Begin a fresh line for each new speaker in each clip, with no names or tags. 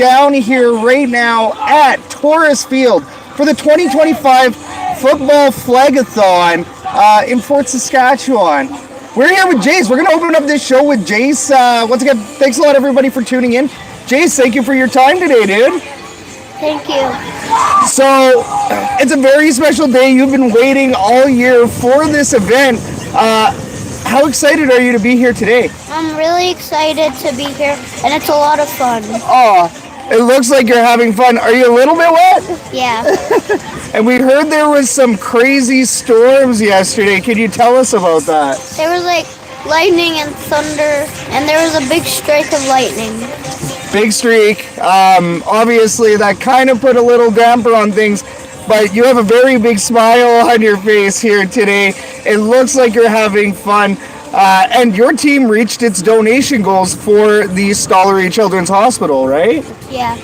down here right now at Taurus Field for the 2025 football Flag-A-Thon in Fort Saskatchewan. We're here with Jace. We're going to open up this show with Jace. Once again, thanks a lot, everybody, for tuning in. Jace, thank you for your time today, dude.
Thank you.
So, it's a very special day. You've been waiting all year for this event. How excited are you to be here today?
I'm really excited to be here, and it's a lot of fun.
Oh, it looks like you're having fun. Are you a little bit wet?
Yeah.
And we heard there was some crazy storms yesterday. Can you tell us about that?
There was like lightning and thunder, and there was a big streak of lightning.
Big streak. Obviously, that kind of put a little damper on things, but you have a very big smile on your face here today. It looks like you're having fun. And your team reached its donation goals for the Stollery Children's Hospital, right?
Yeah.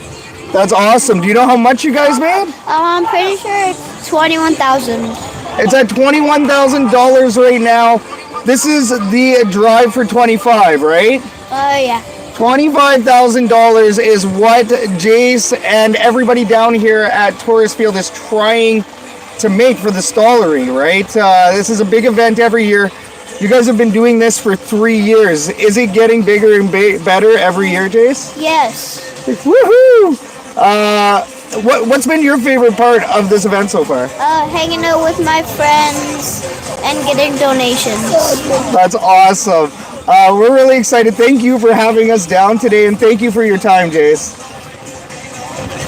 That's awesome. Do you know how much you guys made?
I'm pretty sure it's $21,000.
It's at $21,000 right now. This is the drive for 25, right?
Yeah.
$25,000 is what Jace and everybody down here at Taurus Field is trying to make for the Stollery, right? This is a big event every year. You guys have been doing this for 3 years. Is it getting bigger and better every year, Jace?
Yes.
Woohoo! What's been your favorite part of this event so far?
Hanging out with my friends and getting donations.
That's awesome. We're really excited. Thank you for having us down today, and thank you for your time, Jace.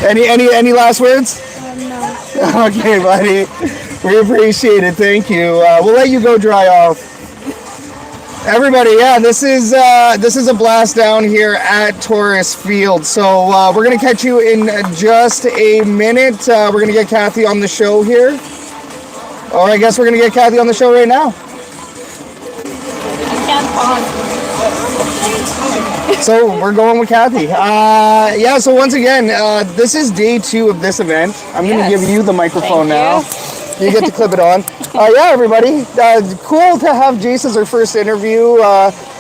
Any last words?
No.
Okay, buddy. We appreciate it. Thank you. We'll let you go dry off. Everybody, yeah, this is a blast down here at Taurus Field. So we're gonna catch you in just a minute. We're gonna get Kathy on the show here. Or I guess we're gonna get Kathy on the show right now. So we're going with Kathy. Yeah, so once again, this is day 2 of this event. I'm going to give you the microphone now. You get to clip it on. Yeah, everybody. Cool to have Jace as our first interview.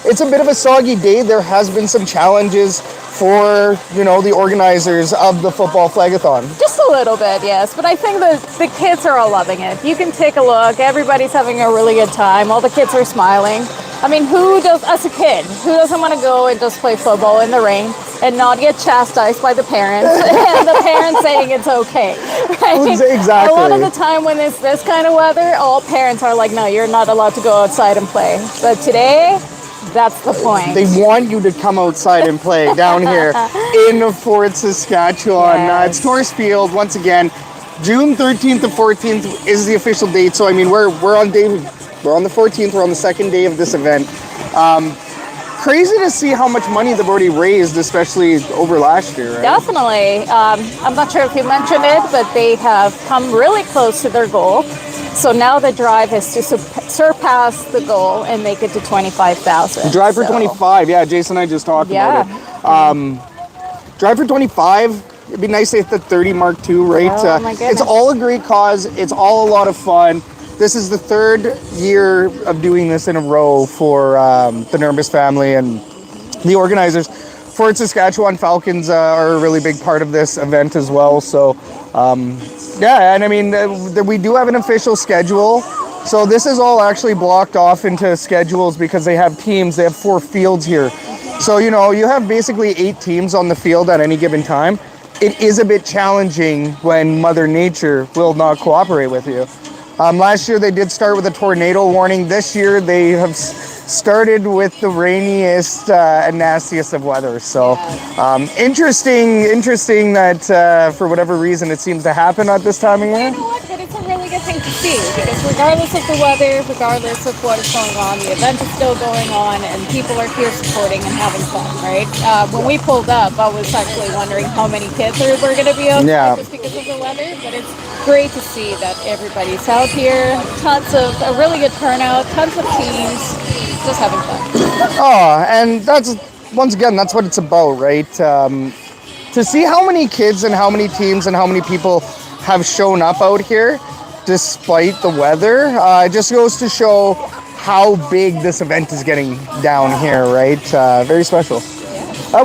It's a bit of a soggy day. There has been some challenges for, the organizers of the football Flag-A-Thon.
Just a little bit, yes. But I think the kids are all loving it. You can take a look. Everybody's having a really good time. All the kids are smiling. I mean, as a kid, who doesn't want to go and just play football in the rain and not get chastised by the parents and the parents saying it's okay, right?
Exactly.
A lot of the time when it's this kind of weather, all parents are like, no, you're not allowed to go outside and play. But today, that's the point.
They want you to come outside and play down here in Fort Saskatchewan.
Yes.
It's Taurus Field, once again. June 13th to 14th is the official date. So, I mean, we're on the 14th. We're on the second day of this event. Crazy to see how much money they've already raised, especially over last year, right?
Definitely. I'm not sure if you mentioned it, but they have come really close to their goal. So now the drive is to surpass the goal and make it to 25,000.
Drive for 25. Yeah, Jason and I just talked about it. Drive for 25. It'd be nice to hit the 30 mark too, right?
Oh, my goodness.
It's all a great cause. It's all a lot of fun. This is the 3rd year of doing this in a row for the Nermbus family and the organizers. Fort Saskatchewan Falcons are a really big part of this event as well. So, yeah, and I mean, we do have an official schedule. So this is all actually blocked off into schedules because they have teams. They have 4 fields here. So, you have basically 8 teams on the field at any given time. It is a bit challenging when Mother Nature will not cooperate with you. Last year they did start with a tornado warning. This year they have started with the rainiest and nastiest of weather. So interesting that for whatever reason it seems to happen at this time of year.
You know what? But it's a really good thing to see because regardless of the weather, regardless of what is going on, the event is still going on and people are here supporting and having fun, right? When we pulled up, I was actually wondering how many kids were going to be out there just because of the weather, but it's great to see that everybody's out here. A really good turnout, tons of teams, just having fun.
Oh, and that's what it's about, right? To see how many kids and how many teams and how many people have shown up out here despite the weather, it just goes to show how big this event is getting down here, right? Very special.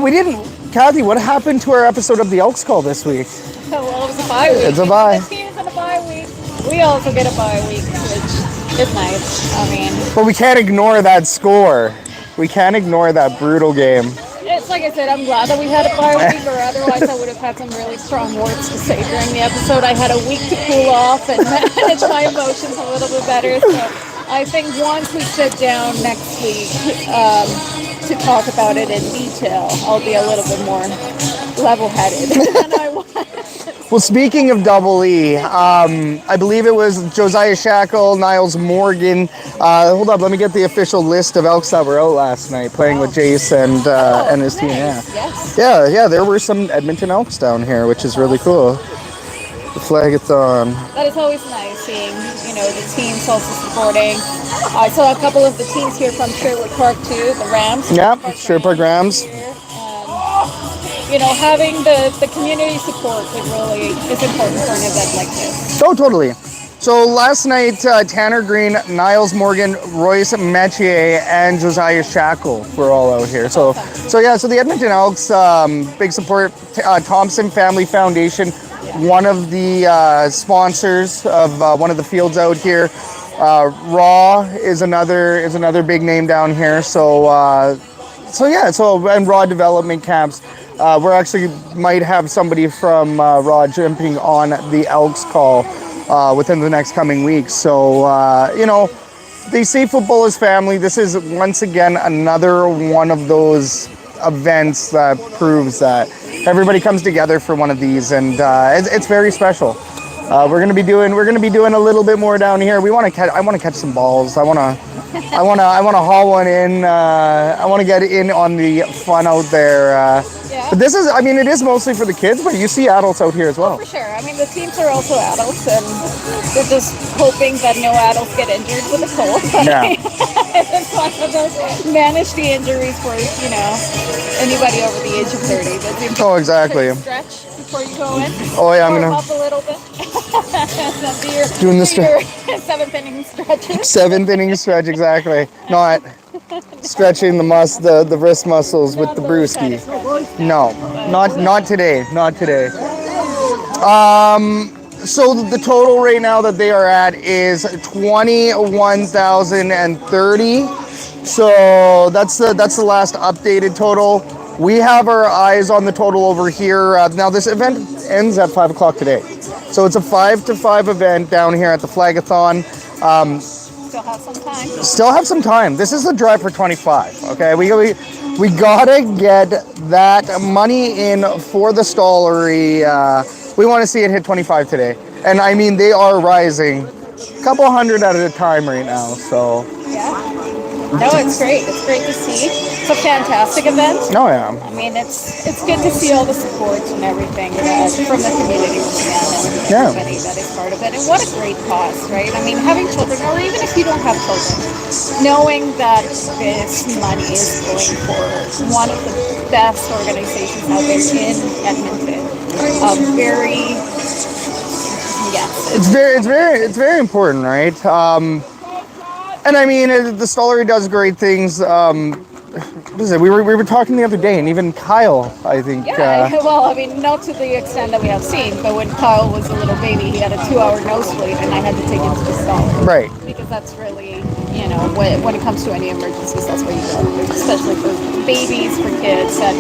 We didn't Kathy, what happened to our episode of the Elks Call this week?
Well, it was a bye week.
It's a bye.
The team's in a bye week. We also get a bye week, which is nice. I mean,
But we can't ignore that score. We can't ignore that brutal game.
it's like I said, I'm glad that we had a bye week, or otherwise I would have had some really strong words to say during the episode. I had a week to cool off and manage my emotions a little bit better. So I think once we sit down next week to talk about it in detail, I'll be a little bit more level-headed than I was.
Well, speaking of Double E, I believe it was Josiah Shackle, Niles Morgan. Hold up, let me get the official list of Elks that were out last night playing with Jace and his team.
Nice. Yes.
Yeah, there were some Edmonton Elks down here, which is really cool. The Flag-A-Thon.
That is always nice seeing, the teams also supporting. I saw a couple of the teams here from Sherwood Park too, the Rams.
Yeah, Sherwood Park Rams.
Having the community support really is important for an event like this.
Oh, totally. So last night, Tanner Green, Niles Morgan, Royce Metier, and Josiah Shackle were all out here. So the Edmonton Elks, big support. Thompson Family Foundation, one of the sponsors of one of the fields out here. Raw is another big name down here. And Raw Development Camps. We're actually might have somebody from Raw jumping on the Elks Call within the next coming weeks. So, they see football as family. This is once again another one of those events that proves that everybody comes together for one of these, and it's very special. We're gonna be doing a little bit more down here. I want to catch some balls. I want to haul one in. I want to get in on the fun out there. But it is mostly for the kids, but you see adults out here as well.
For sure. I mean, the teams are also adults, and we're just hoping that no adults get injured with the cold.
Yeah.
It's one of those manage the injuries for, anybody over the age of 30.
Oh, exactly.
Stretch before you go in.
Oh yeah, I'm gonna
up a little bit.
doing the stretch.
Seventh inning stretch.
Seventh inning stretch, exactly. Not stretching the wrist muscles with the brewski. No, not today. Not today. So the total right now that they are at is 21,030. So that's the last updated total. We have our eyes on the total over here. Now this event ends at 5 o'clock today. So it's a 5 to 5 event down here at the Flag-A-Thon. Still have some time. This is the drive for 25. Okay, we gotta get that money in for the stallery. We want to see it hit 25 today, and I mean they are rising, a couple hundred at a time right now. So
yeah. No, it's great. It's great to see. It's a fantastic event.
Oh yeah.
I mean, it's good to see all the support and everything from the community and everybody that is part of it. And what a great cause, right? I mean, having children, or even if you don't have children, knowing that this money is going for one of the best organizations out there in Edmonton.
It's very important, right? And I mean, the Stollery does great things. We were talking the other day, and even Kyle, I think.
Yeah, well, I mean, not to the extent that we have seen, but when Kyle was a little baby, he had a 2-hour nosebleed, and I had to take him to the stall.
Right.
Because that's really, when it comes to any emergencies, that's where you go, especially for babies, for kids, and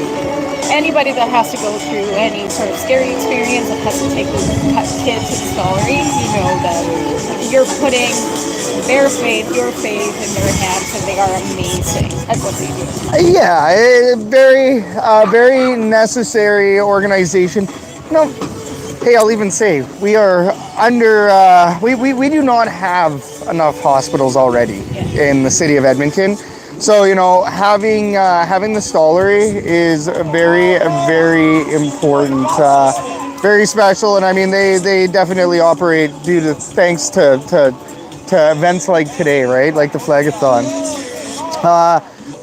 anybody that has to go through any sort of scary experience that has to take a kid to the stollery, that you're putting their faith, your faith in their hands, and they are amazing at what they do.
Yeah, very necessary organization. Hey, I'll even say we are under. We do not have enough hospitals already in the city of Edmonton. So having the stollery is very important, very special, and I mean they definitely operate thanks to events like today, right? Like the Flag-A-Thon.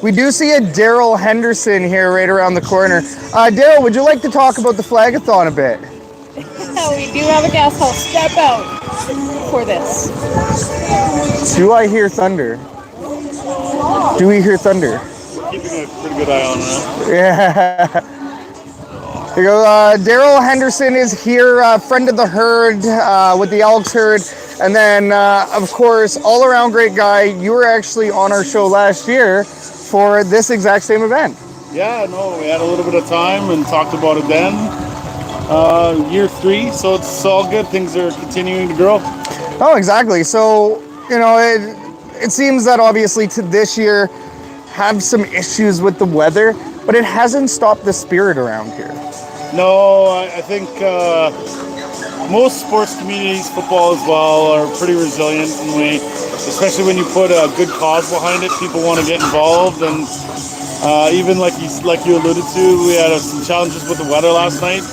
We do see a Daryl Henderson here right around the corner. Daryl, would you like to talk about the Flag-A-Thon a bit?
We do have a gas hall. Step out for this.
Do I hear thunder? Do we hear thunder?
Keeping a pretty good eye on that.
Yeah. Here you go. Daryl Henderson is here, friend of the herd with the Elks herd. And then, of course, all-around great guy. You were actually on our show last year for this exact same event.
Yeah, no, we had a little bit of time and talked about it then. Year 3, so it's all good. Things are continuing to grow.
Oh, exactly. So, you know, it seems that obviously to this year have some issues with the weather, but it hasn't stopped the spirit around here.
No, I think most sports communities, football as well, are pretty resilient, and especially when you put a good cause behind it, people want to get involved. And even like you alluded to, we had some challenges with the weather last night.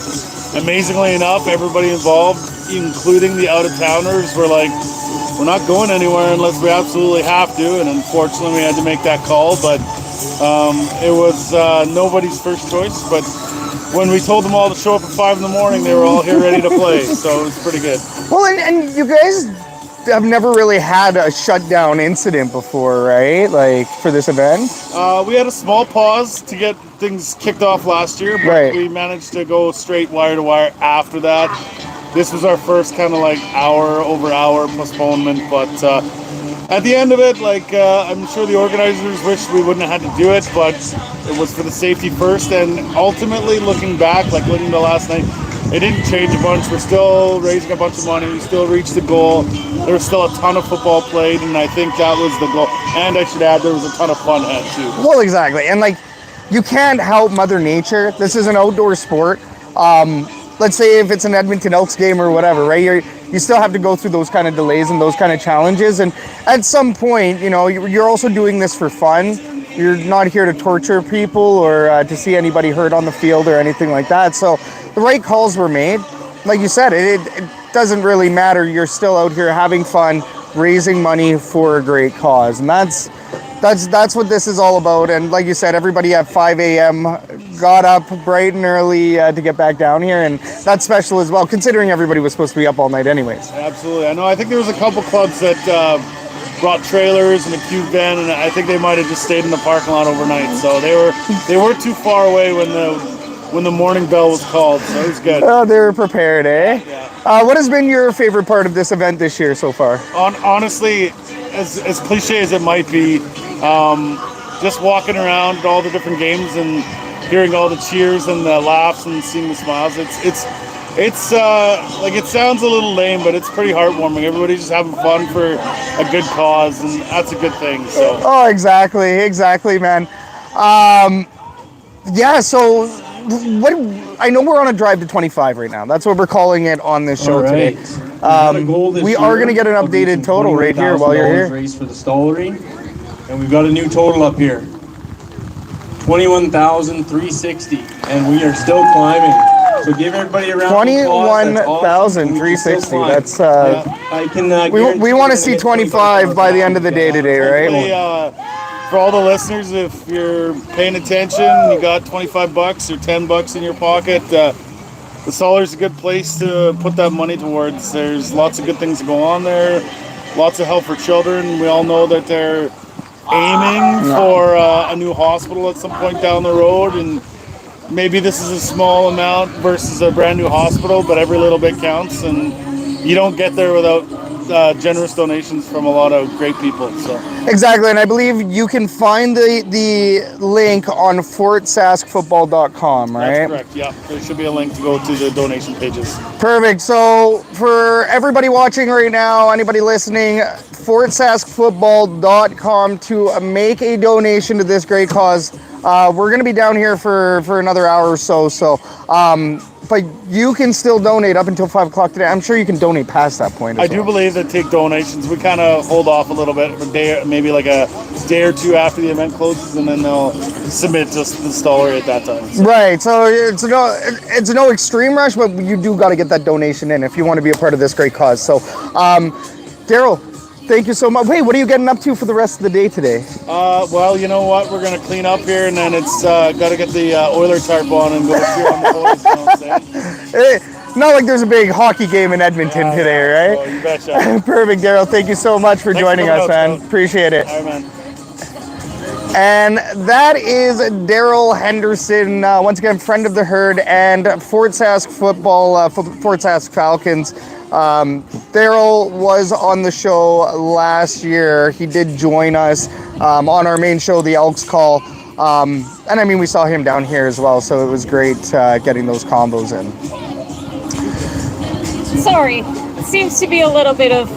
Amazingly enough, everybody involved, including the out-of-towners, were like, we're not going anywhere unless we absolutely have to. And unfortunately, we had to make that call. But it was nobody's first choice. But when we told them all to show up at 5 in the morning, they were all here ready to play. So it was pretty good.
Well, and you guys have never really had a shutdown incident before, right? Like for this event?
We had a small pause to get things kicked off last year, but we managed to go straight wire to wire after that. This was our first kind of like hour-over-hour postponement, but at the end of it, like I'm sure the organizers wish we wouldn't have had to do it, but it was for the safety first. And ultimately, looking back, like looking to last night, it didn't change a bunch. We're still raising a bunch of money. We still reached the goal. There was still a ton of football played, and I think that was the goal. And I should add, there was a ton of fun had too.
Well, exactly. And like, you can't help Mother Nature. This is an outdoor sport. Let's say if it's an Edmonton Elks game or whatever, right? You still have to go through those kind of delays and those kind of challenges. And at some point, you know, you're also doing this for fun. You're not here to torture people or to see anybody hurt on the field or anything like that. So the right calls were made. Like you said, it doesn't really matter. You're still out here having fun, raising money for a great cause. And that's what this is all about. And like you said, everybody at 5 a.m. got up bright and early to get back down here. And that's special as well, considering everybody was supposed to be up all night anyways.
Absolutely. I know. I think there was a couple clubs that brought trailers and a cube van, and I think they might have just stayed in the parking lot overnight. So they weren't too far away when the morning bell was called. So it was good.
Oh, they were prepared, eh?
Yeah.
What has been your favorite part of this event this year so far?
Honestly, as cliche as it might be, just walking around all the different games and hearing all the cheers and the laughs and seeing the smiles. It's like, it sounds a little lame, but it's pretty heartwarming. Everybody's just having fun for a good cause, and that's a good thing. So.
Oh, exactly, man. Yeah. So, I know we're on a drive to 25 right now. That's what we're calling it on this show today. We are going to get an updated total right here while you're here.
Race for the Stollery, and we've got a new total up here, 21,360, and we are still climbing. So give everybody around
21,360.
Awesome.
That's
I can.
We want to see 25 by the end of the day today, right?
For all the listeners, if you're paying attention, you got $25 or $10 in your pocket. The Stollery's a good place to put that money towards. There's lots of good things to go on there. Lots of help for children. We all know that they're aiming for a new hospital at some point down the road, and maybe this is a small amount versus a brand new hospital, but every little bit counts, and you don't get there without generous donations from a lot of great people. So
exactly, and I believe you can find the link on fortsaskfootball.com, right?
That's correct, yeah. There should be a link to go to the donation pages.
Perfect. So for everybody watching right now, anybody listening, fortsaskfootball.com to make a donation to this great cause. We're going to be down here for another hour or so. But you can still donate up until 5 o'clock today. I'm sure you can donate past that point.
I do believe that take donations. We kind of hold off a little bit, maybe like a day or two after the event closes, and then they'll submit to the Stollery at that time. So.
Right. So it's no extreme rush, but you do got to get that donation in if you want to be a part of this great cause. So, Daryl, thank you so much. Wait, what are you getting up to for the rest of the day today?
Well, you know what? We're going to clean up here, and then it's got to get the Oiler tarp on and go cheer on the boys. You know what I'm saying?
Not like there's a big hockey game in Edmonton today, right?
Oh, you betcha.
Perfect, Daryl. Thank you so much for joining us, man. Appreciate it.
All right, man.
And that is Daryl Henderson, once again, friend of the herd and Fort Sask football, Fort Sask Falcons. Daryl was on the show last year. He did join us on our main show, the Elks Call. And I mean, we saw him down here as well, so it was great getting those combos in.
Sorry, it seems to be a little bit of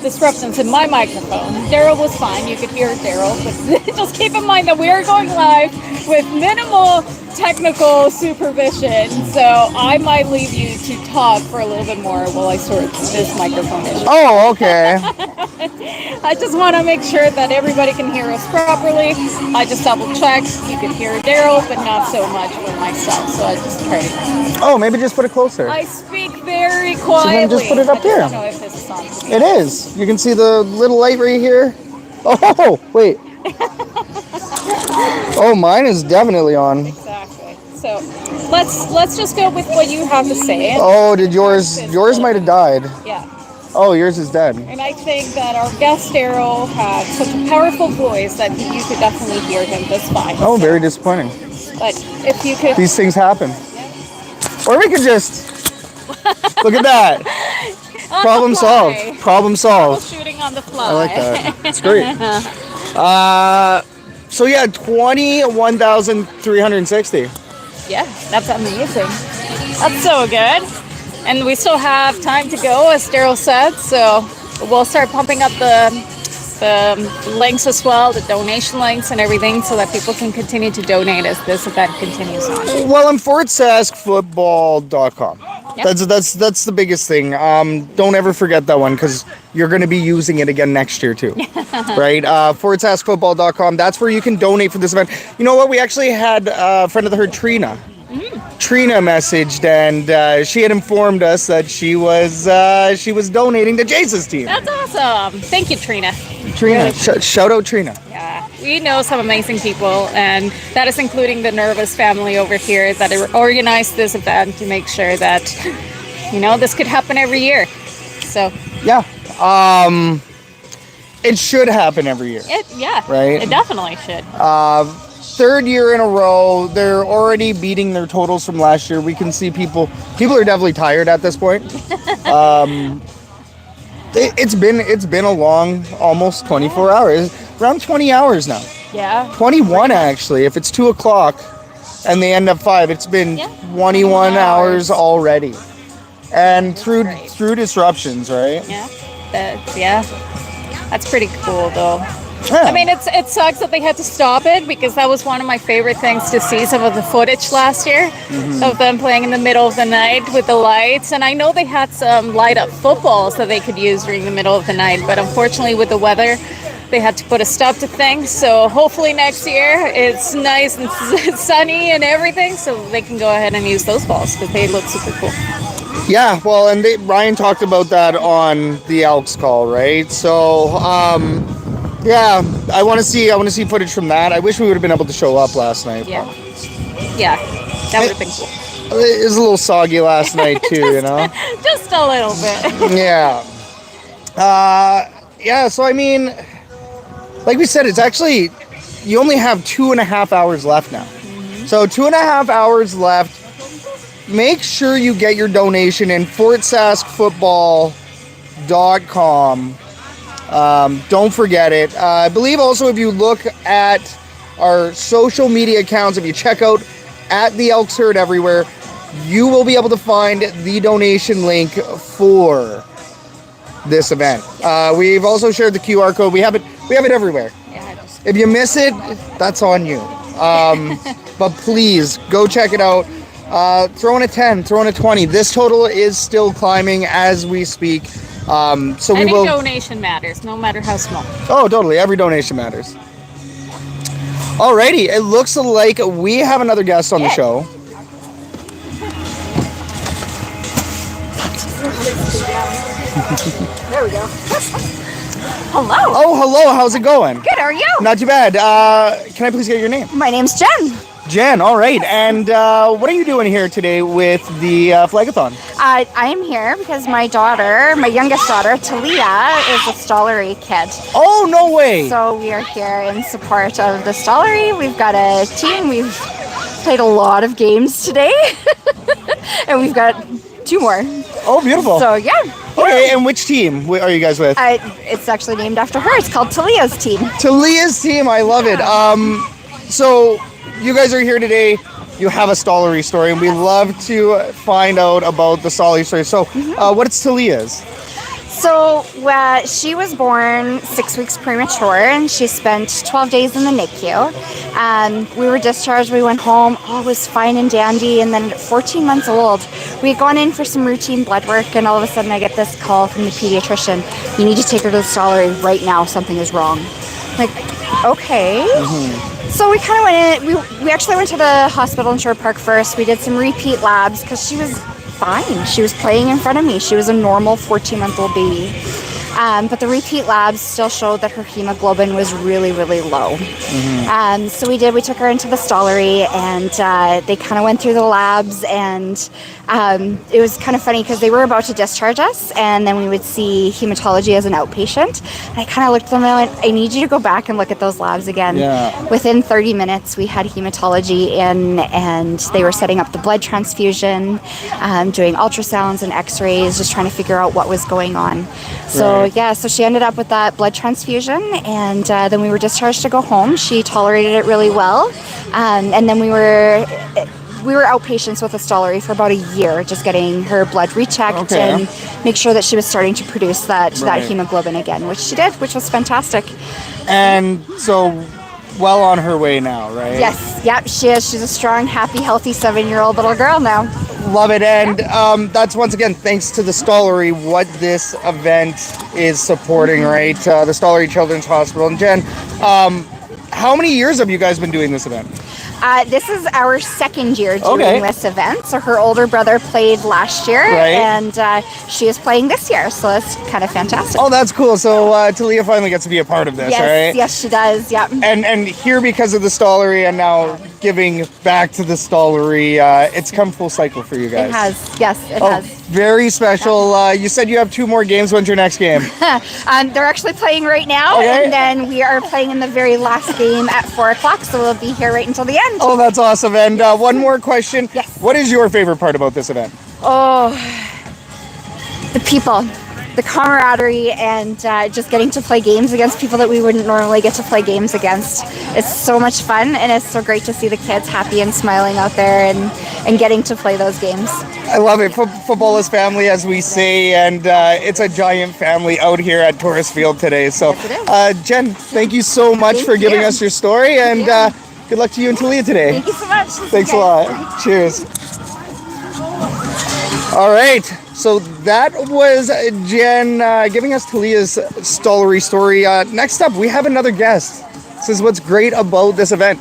disruptions in my microphone. Daryl was fine, you could hear Daryl, but just keep in mind that we are going live with minimal technical supervision, so I might leave you to talk for a little bit more while I sort this microphone issue.
Oh, okay.
I just want to make sure that everybody can hear us properly. I just double checked. You could hear Daryl, but not so much for myself, so I just tried.
Oh, maybe just put it closer.
I speak very quietly.
So then just put it up here.
I don't know if this is on.
It is. You can see the little light right here. Oh, wait. Oh, mine is definitely on.
Exactly. So let's just go with what you have to say.
Oh, did yours might have died.
Yeah.
Oh, yours is dead.
And I think that our guest Daryl had such a powerful voice that you could definitely hear him just fine.
Oh, very disappointing.
But if you could...
These things happen. Or we could just... Look at that. Problem solved. Problem solved.
Shooting on the fly.
I like that. It's great. So yeah, 21,360.
Yeah, that's amazing. That's so good. And we still have time to go, as Daryl said, so we'll start pumping up the links as well, the donation links and everything, so that people can continue to donate as this event continues on.
Well, I'm FortSaskFootball.com.
Yep.
That's the biggest thing. Don't ever forget that one, because you're going to be using it again next year too, right? FortSaskFootball.com. That's where you can donate for this event. You know what? We actually had a friend of the herd, Trina. Trina messaged, and she had informed us that she was donating to Jace's team.
That's awesome. Thank you, Trina.
Trina, shout out Trina.
Yeah, we know some amazing people, and that is including the Nervous family over here that organized this event to make sure that, this could happen every year. So
yeah, it should happen every year.
Right? It definitely should.
Third year in a row, they're already beating their totals from last year. We can see people are definitely tired at this point. It's been a long, almost 24 hours, around 20 hours now.
Yeah.
21 actually. If it's 2 o'clock and they end up 5, it's been 21 hours already, and through disruptions, right?
Yeah. That's pretty cool, though.
Yeah.
I mean, it sucks that they had to stop it, because that was one of my favorite things to see, some of the footage last year of them playing in the middle of the night with the lights. And I know they had some light up footballs that they could use during the middle of the night, but unfortunately with the weather, they had to put a stop to things. So hopefully next year it's nice and sunny and everything, so they can go ahead and use those balls, because they look super cool.
Yeah, well, and Ryan talked about that on the Elks Call, right? So, yeah, I want to see footage from that. I wish we would have been able to show up last night.
Yeah, that would have been cool.
It was a little soggy last night too,
Just a little bit.
Yeah. So I mean, like we said, it's actually, you only have 2.5 hours left now. So 2.5 hours left. Make sure you get your donation in, FortSaskFootball.com. Don't forget it. I believe also, if you look at our social media accounts, if you check out at the Elks Herd everywhere, you will be able to find the donation link for this event. We've also shared the QR code. We have it everywhere. If you miss it, that's on you. But please go check it out. Throw in a 10, throw in a 20. This total is still climbing as we speak. So
Any donation matters, no matter how small.
Oh, totally. Every donation matters. Alrighty, it looks like we have another guest on the show.
There we go.
Hello.
Oh, hello. How's it going?
Good, how are you?
Not too bad. Can I please get your name?
My name's Jen.
Jen, all right. And what are you doing here today with the Flag-A-Thon?
I am here because my daughter, my youngest daughter, Talia, is a Stollery kid.
Oh, no way.
So we are here in support of the Stollery. We've got a team. We've played a lot of games today. And we've got 2 more.
Oh, beautiful.
So, yeah.
Okay, and which team are you guys with?
It's actually named after her. It's called Talia's team.
Talia's team, I love it. So you guys are here today. You have a Stollery story, and we love to find out about the Stollery story. So, what's Talia's?
So she was born 6 weeks premature, and she spent 12 days in the NICU. We were discharged. We went home. All was fine and dandy. And then at 14 months old, we had gone in for some routine blood work, and all of a sudden I get this call from the pediatrician. You need to take her to the Stollery right now. Something is wrong. Like, okay. So we kind of went in. We actually went to the hospital in Shore Park first. We did some repeat labs because she was fine. She was playing in front of me. She was a normal 14-month-old baby. But the repeat labs still showed that her hemoglobin was really, really low. So we took her into the Stollery, and they kind of went through the labs, and it was kind of funny because they were about to discharge us, and then we would see hematology as an outpatient. And I kind of looked at them and I went, I need you to go back and look at those labs again.
Yeah.
Within 30 minutes, we had hematology in, and they were setting up the blood transfusion, doing ultrasounds and x-rays, just trying to figure out what was going on. So so she ended up with that blood transfusion, and then we were discharged to go home. She tolerated it really well, and then we were outpatients with a Stollery for about a year, just getting her blood rechecked and make sure that she was starting to produce that hemoglobin again, which she did, which was fantastic.
And so, well on her way now, right?
Yes, yep, she is. She's a strong, happy, healthy 7-year-old little girl now.
Love it. And that's once again thanks to the Stollery, what this event is supporting, right? The Stollery Children's Hospital. And Jen, how many years have you guys been doing this event?
This is our 2nd year doing this event. So her older brother played last year, and she is playing this year. So that's kind of fantastic.
Oh, that's cool. So Talia finally gets to be a part of this, right?
Yes, she does. Yep.
And here because of the Stollery, and now giving back to the Stollery, it's come full cycle for you guys.
It has. Yes, it has.
Very special. You said you have 2 more games. When's your next game?
They're actually playing right now, and then we are playing in the very last game at 4 o'clock. So we'll be here right until the end.
Oh, that's awesome. And one more question.
Yes.
What is your favorite part about this event?
Oh, the people, the camaraderie, and just getting to play games against people that we wouldn't normally get to play games against. It's so much fun, and it's so great to see the kids happy and smiling out there and getting to play those games.
I love it. Football is family, as we say, and it's a giant family out here at Taurus Field today. So,
Yes,
Jen, thank you so much for giving us your story, and good luck to you and Talia today.
Thank you so much.
Thanks a lot. Cheers. All right, so that was Jen giving us Talia's Stollery story. Next up, we have another guest. This is what's great about this event.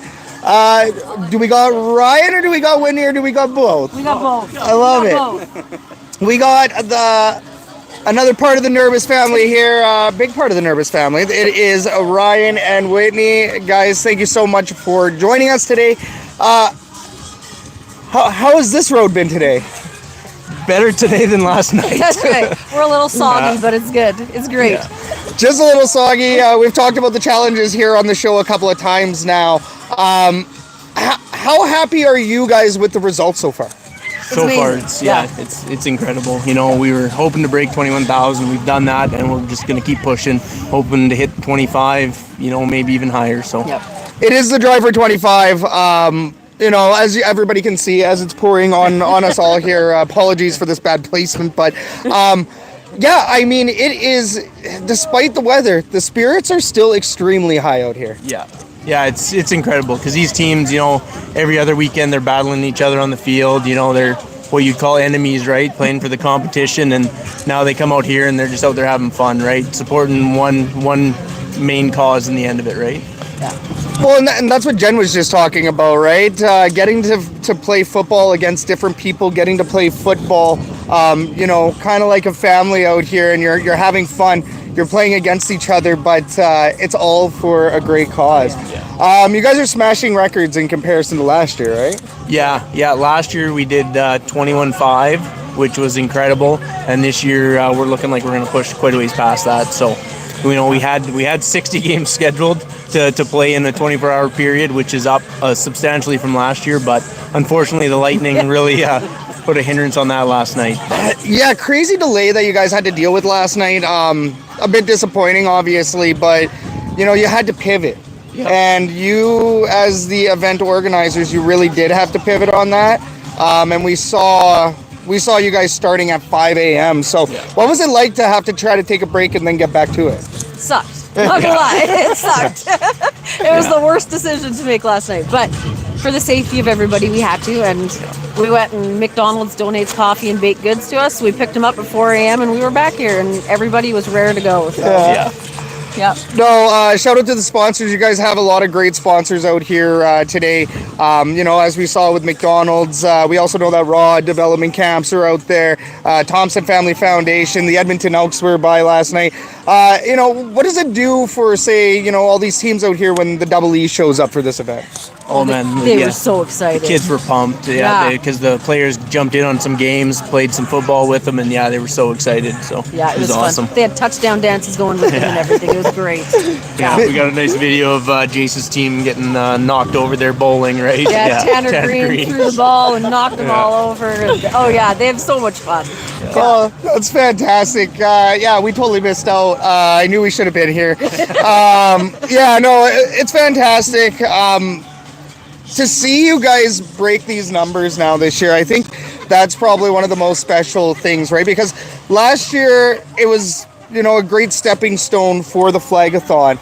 Do we got Ryan, or do we got Whitney, or do we got both?
We got both.
I love it. We got another part of the Nervous family here, big part of the Nervous family. It is Ryan and Whitney. Guys, thank you so much for joining us today. How has this road been today?
Better today than last night.
That's right. We're a little soggy, but it's good. It's great.
Yeah. Just a little soggy. We've talked about the challenges here on the show a couple of times now. How happy are you guys with the results so far?
So far, it's incredible. You know, we were hoping to break 21,000. We've done that, and we're just going to keep pushing, hoping to hit 25. You know, maybe even higher. So.
Yep.
It is the drive for 25. You know, as everybody can see, as it's pouring on us all here. Apologies for this bad placement, but yeah, I mean, it is. Despite the weather, the spirits are still extremely high out here.
Yeah, it's incredible because these teams, you know, every other weekend they're battling each other on the field. You know, they're what you'd call enemies, right? Playing for the competition, and now they come out here and they're just out there having fun, right? Supporting one main cause in the end of it, right?
Yeah.
Well, and that's what Jen was just talking about, right? Getting to play football against different people, getting to play football, you know, kind of like a family out here, and you're having fun. you're playing against each other, but it's all for a great cause. You guys are smashing records in comparison to last year, right?
Yeah. Last year we did 21.5, which was incredible, and this year we're looking like we're going to push quite a ways past that. So, we had 60 games scheduled to play in a 24-hour period, which is up substantially from last year, but unfortunately the Lightning really put a hindrance on that last night.
Yeah, crazy delay that you guys had to deal with last night. A bit disappointing, obviously, but you had to pivot. Yep. And you, as the event organizers, you really did have to pivot on that. And we saw you guys starting at 5 a.m. So what was it like to have to try to take a break and then get back to it?
Sucked. Not gonna lie, it sucked. It was the worst decision to make last night. But for the safety of everybody, we had to. And we went and McDonald's donates coffee and baked goods to us. We picked them up at 4 a.m. and we were back here and everybody was rare to go. So. Yeah.
No, shout out to the sponsors. You guys have a lot of great sponsors out here today. As we saw with McDonald's, we also know that Raw Development Camps are out there. Thompson Family Foundation, the Edmonton Elks were by last night. What does it do for, say, all these teams out here when the Double E shows up for this event?
Oh man,
they were so excited.
Kids were pumped, because the players jumped in on some games, played some football with them, and they were so excited. So
it was
awesome.
Fun. They had touchdown dances going with them and everything. It was great.
We got a nice video of Jace's team getting knocked over there bowling, right?
Yeah, Tanner Green threw the ball and knocked them all over. And, they have so much fun.
Oh, that's fantastic. We totally missed out. I knew we should have been here. It's fantastic. To see you guys break these numbers now this year, I think that's probably one of the most special things, right? Because last year it was, a great stepping stone for the Flag-A-Thon.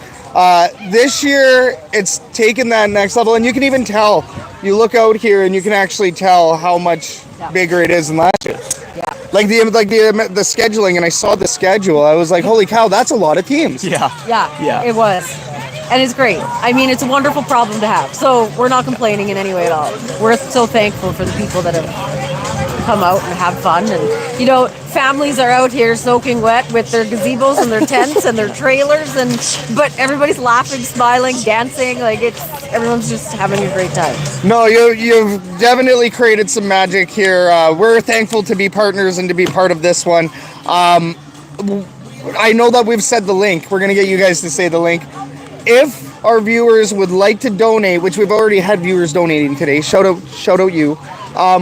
This year it's taken that next level, and you can even tell. You look out here and you can actually tell how much bigger it is than last year.
Yeah.
Like the scheduling, and I saw the schedule. I was like, holy cow, that's a lot of teams.
Yeah. It was. And it's great. I mean, it's a wonderful problem to have. So we're not complaining in any way at all. We're so thankful for the people that have come out and have fun. And, families are out here soaking wet with their gazebos and their tents and their trailers. But everybody's laughing, smiling, dancing. Everyone's just having a great time.
No, you've definitely created some magic here. We're thankful to be partners and to be part of this one. I know that we've said the link. We're going to get you guys to say the link. If our viewers would like to donate, which we've already had viewers donating today, shout out you.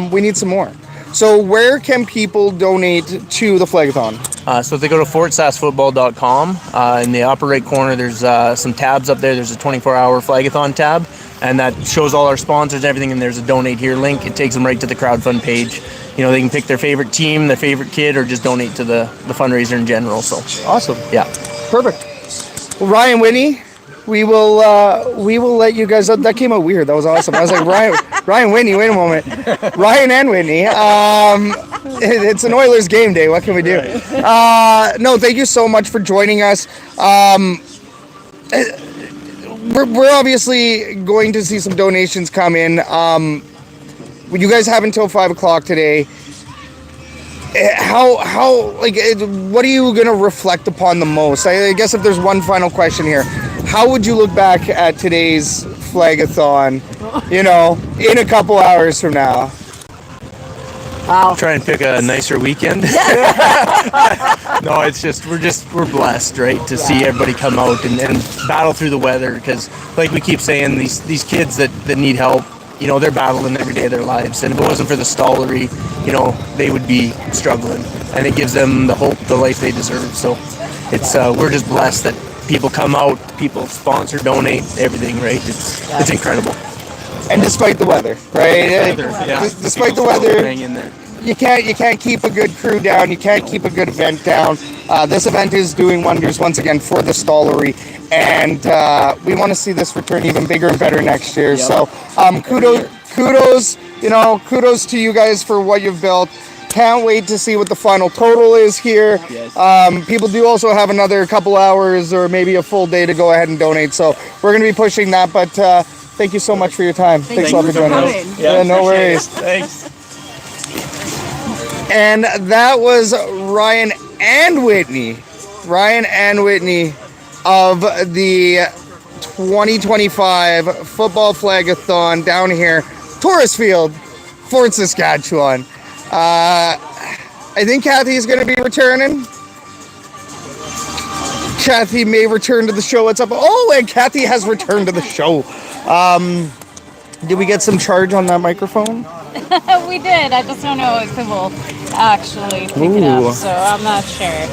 We need some more. So where can people donate to the Flag-A-Thon?
So if they go to fortsaskfootball.com, in the upper right corner, there's some tabs up there. There's a 24-hour Flag-A-Thon tab, and that shows all our sponsors and everything, and there's a donate here link. It takes them right to the crowdfund page. They can pick their favorite team, their favorite kid, or just donate to the fundraiser in general. So
awesome.
Yeah.
Perfect. Well, Ryan, Whitney, we will let you guys. That came out weird. That was awesome. I was like, Ryan, Whitney. Wait a moment, Ryan and Whitney. It's an Oilers game day. What can we do? No, thank you so much for joining us. We're obviously going to see some donations come in. You guys have until 5:00 today. What are you gonna reflect upon the most? I guess if there's one final question here, how would you look back at today's Flag-A-Thon, in a couple hours from now?
Wow. Try and pick a nicer weekend. No, it's just we're blessed, right, to see everybody come out and battle through the weather, because like we keep saying, these kids that need help, they're battling every day of their lives, and if it wasn't for the Stollery, they would be struggling, and it gives them the hope, the life they deserve. So it's we're just blessed that people come out, people sponsor, donate, everything, right? It's incredible.
And despite the weather, right? Despite the weather,
hang in there.
You can't keep a good crew down. You can't keep a good event down. This event is doing wonders once again for the Stollery, and we want to see this return even bigger and better next year. Yep. So kudos to you guys for what you've built. Can't wait to see what the final total is here. Yes. People do also have another couple hours or maybe a full day to go ahead and donate. So we're going to be pushing that. But thank you so much for your time. Thanks a lot for joining us. Yeah, no worries.
Thanks.
And that was Ryan and Whitney Ryan and Whitney of the 2025 Football Flag-A-Thon down here, Taurus Field, Fort Saskatchewan. I think Kathy is going to be returning. Kathy may return to the show. What's up? Oh, and Kathy has returned to the show. Did we get some charge on that microphone?
We did. I just don't know if it will actually pick it up, so I'm not sure.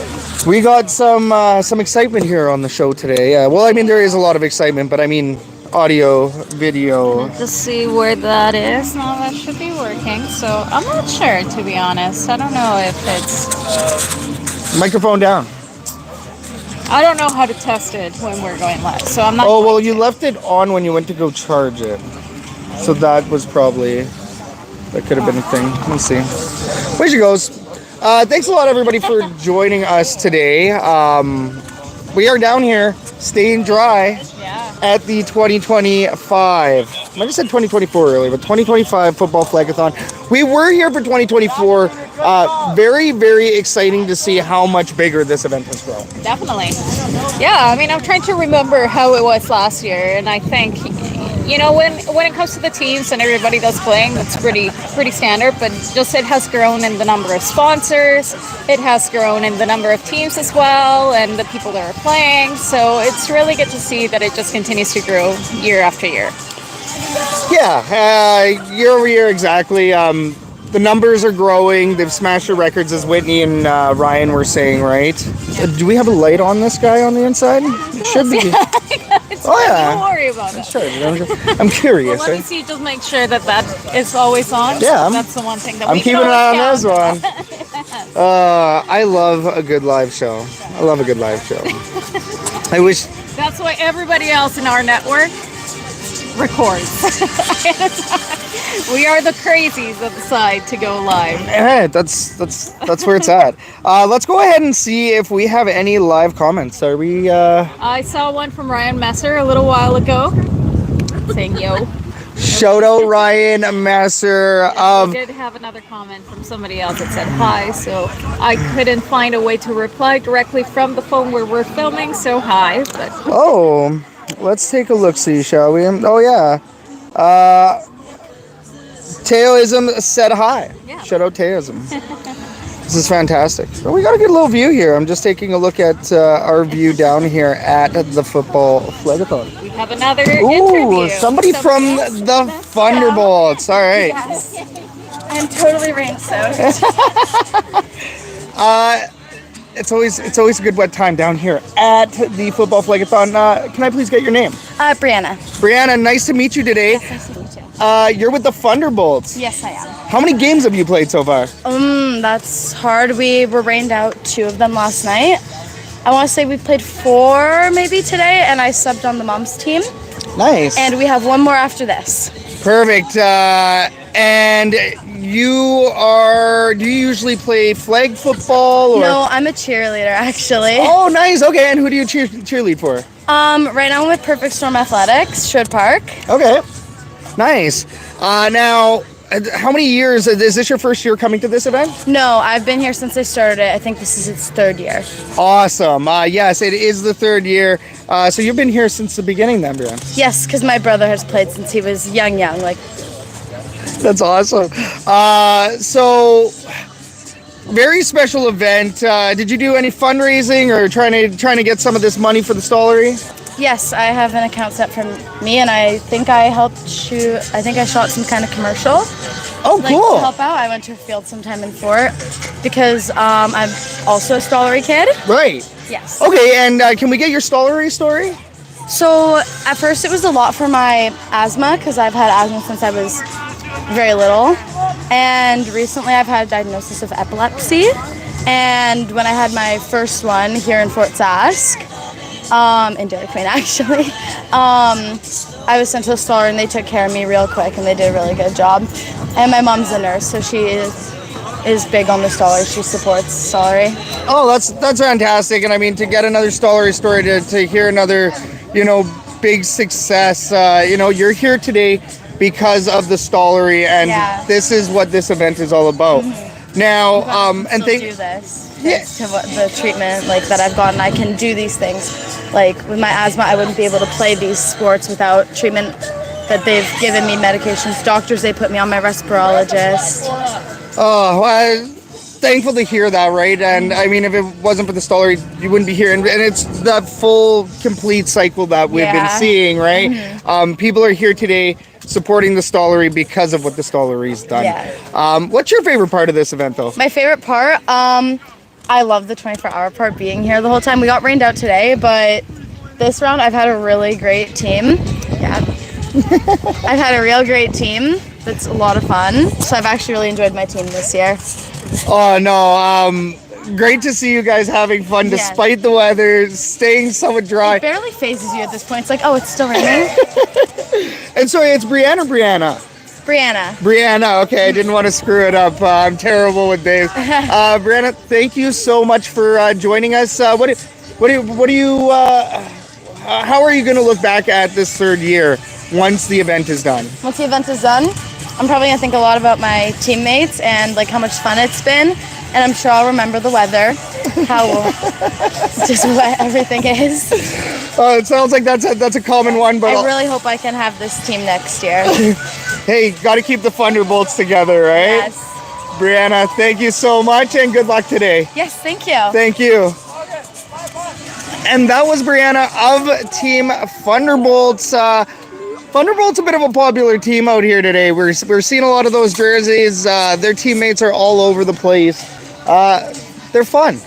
We got some excitement here on the show today. Well, I mean, there is a lot of excitement, but I mean, audio, video.
Let's see where that is. No, that should be working. So I'm not sure, to be honest. I don't know if it's...
Microphone down.
I don't know how to test it when we're going live, so I'm not...
Oh, well, you left it on when you went to go charge it. So that was probably... That could have been a thing. Let's see. Where she goes. Thanks a lot, everybody, for joining us today. We are down here, staying dry at the 2025. I might have said 2024 earlier, but 2025 Football Flag-A-Thon. We were here for 2024. Very, very exciting to see how much bigger this event has grown.
Definitely. Yeah, I mean, I'm trying to remember how it was last year, and I think... You know, when it comes to the teams and everybody that's playing, that's pretty standard, but just it has grown in the number of sponsors, it has grown in the number of teams as well, and the people that are playing, so it's really good to see that it just continues to grow year after year.
Yeah, year over year, exactly. The numbers are growing. They've smashed the records, as Whitney and Ryan were saying, right? Do we have a light on this guy on the inside? It should be.
Oh yeah. Don't worry about it.
Sure. I'm curious.
Well, let me see. Just make sure that is always on.
Yeah.
That's the one thing that
I'm keeping an eye on this one. I love a good live show. I love a good live show. I wish.
That's why everybody else in our network records. We are the crazies that decide to go live.
Yeah, that's where it's at. Let's go ahead and see if we have any live comments. Are we?
I saw one from Ryan Messer a little while ago, saying "Yo."
Shout out Ryan Messer.
We did have another comment from somebody else that said hi, so I couldn't find a way to reply directly from the phone where we're filming. So hi. But.
Oh, let's take a look. See, shall we? Oh yeah. Teoism said hi. Yeah. Shout out Teoism. This is fantastic. Well, we got a good little view here. I'm just taking a look at our view down here at the Football Flag-A-Thon.
We have another interview.
Somebody from the Thunderbolts. All right.
Yes. I'm totally rain-soaked.
It's always a good wet time down here at the Football Flag-A-Thon. Can I please get your name?
Brianna.
Brianna, nice to meet you today.
Yes, nice to meet you.
You're with the Thunderbolts.
Yes, I am.
How many games have you played so far?
That's hard. We were rained out 2 of them last night. I want to say we played 4 maybe today, and I subbed on the mom's team.
Nice.
And we have 1 more after this.
Perfect. And do you usually play flag football? Or?
No, I'm a cheerleader actually.
Oh, nice. Okay, and who do you cheerlead for?
Right now I'm with Perfect Storm Athletics, Sherwood Park.
Okay. Nice. Now, how many years, is this your first year coming to this event?
No, I've been here since I started it. I think this is its 3rd year.
Awesome. Yes, it is the 3rd year. So you've been here since the beginning then, Brian?
Yes, because my brother has played since he was young. Like.
That's awesome. So, very special event. Did you do any fundraising or trying to get some of this money for the stollery?
Yes, I have an account set for me, and I think I helped shoot. I think I shot some kind of commercial.
Oh, cool!
To help out, I went to a field sometime in Fort because I'm also a stollery kid.
Right.
Yes.
Okay, and can we get your stollery story?
So at first it was a lot for my asthma because I've had asthma since I was very little, and recently I've had a diagnosis of epilepsy. And when I had my first one here in Fort Sask. In Dairy Queen actually. I was sent to a stollery and they took care of me real quick and they did a really good job. And my mom's a nurse, so she is big on the stollery. She supports stollery.
Oh, that's fantastic. And I mean, to get another stollery story, to hear another, big success. You're here today because of the stollery, and this is what this event is all about. Mm-hmm. Now,
and do this. thanks to the treatment like that I've gotten. I can do these things. Like with my asthma, I wouldn't be able to play these sports without treatment that they've given me, medications, doctors they put me on, my respirologist.
Oh, well, thankful to hear that, right? And I mean, if it wasn't for the Stollery, you wouldn't be here. And it's the full, complete cycle that we've been seeing, right?
Mm-hmm.
People are here today supporting the Stollery because of what the Stollery's done.
Yeah.
What's your favorite part of this event, though?
My favorite part, I love the 24-hour part, being here the whole time. We got rained out today, but this round I've had a really great team. Yeah. I've had a real great team. It's a lot of fun. So I've actually really enjoyed my team this year.
Oh, no. Great to see you guys having fun despite the weather, staying somewhat dry.
It barely phases you at this point. It's like, oh, it's still raining.
And so it's Brianna or Brianna? Brianna, okay, I didn't want to screw it up. I'm terrible with names. Brianna, thank you so much for joining us. How are you going to look back at this third year once the event is done?
Once the event is done, I'm probably going to think a lot about my teammates and like how much fun it's been. And I'm sure I'll remember the weather, how just wet everything is.
It sounds like that's a common one, but
I really hope I can have this team next year.
Hey, got to keep the Thunderbolts together, right?
Yes.
Brianna, thank you so much and good luck today.
Yes, thank you.
Thank you. And that was Brianna of Team Thunderbolts. Thunderbolts a bit of a popular team out here today. We're seeing a lot of those jerseys. Their teammates are all over the place. They're fun.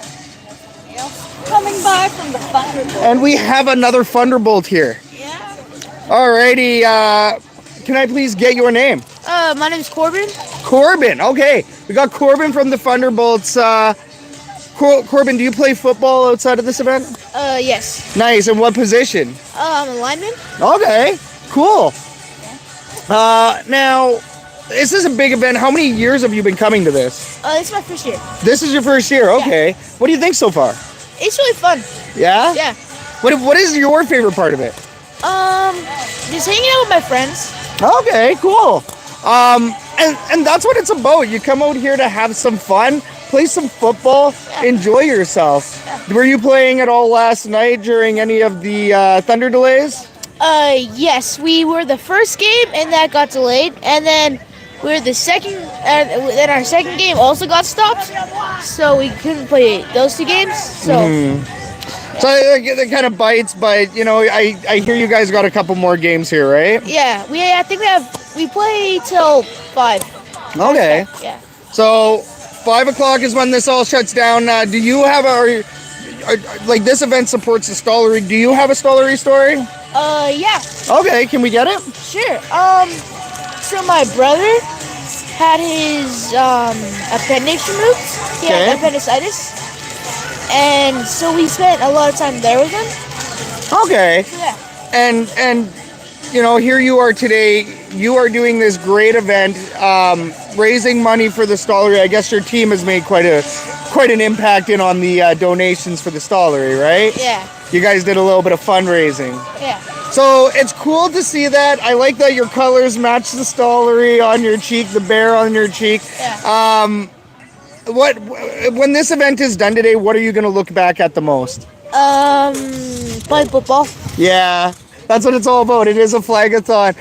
Coming by from the Thunderbolt.
And we have another Thunderbolt here.
Yeah.
Alrighty, can I please get your name?
My name's Corbin.
Corbin, okay. We got Corbin from the Thunderbolts. Corbin, do you play football outside of this event?
Yes.
Nice, and what position?
I'm a lineman.
Okay, cool. Now, this is a big event. How many years have you been coming to this?
It's my first year.
This is your first year, okay. What do you think so far?
It's really fun.
Yeah?
Yeah.
What is your favorite part of it?
Just hanging out with my friends.
Okay, cool. And that's what it's about. You come out here to have some fun, play some football, enjoy yourself. Were you playing at all last night during any of the thunder delays?
Yes, we were the first game and that got delayed, and then we were the second, then our second game also got stopped, so we couldn't play those two games. So.
So it kind of bites, but you know, I hear you guys got a couple more games here, right?
Yeah, I think we play till 5.
Okay.
Yeah.
So 5 o'clock is when this all shuts down. Do you have like this event supports the Stollery? Do you have a Stollery story?
Yeah.
Okay, can we get it?
Sure. So my brother had his appendix removed. He had appendicitis. And so we spent a lot of time there with him.
Okay.
Yeah.
And you know, here you are today. You are doing this great event, raising money for the Stollery. I guess your team has made quite an impact on the donations for the Stollery, right?
Yeah.
You guys did a little bit of fundraising.
Yeah.
So it's cool to see that. I like that your colors match the Stollery on your cheek, the bear on your cheek.
Yeah.
When this event is done today, what are you going to look back at the most?
Playing football.
Yeah, that's what it's all about. It is a Flag-A-Thon.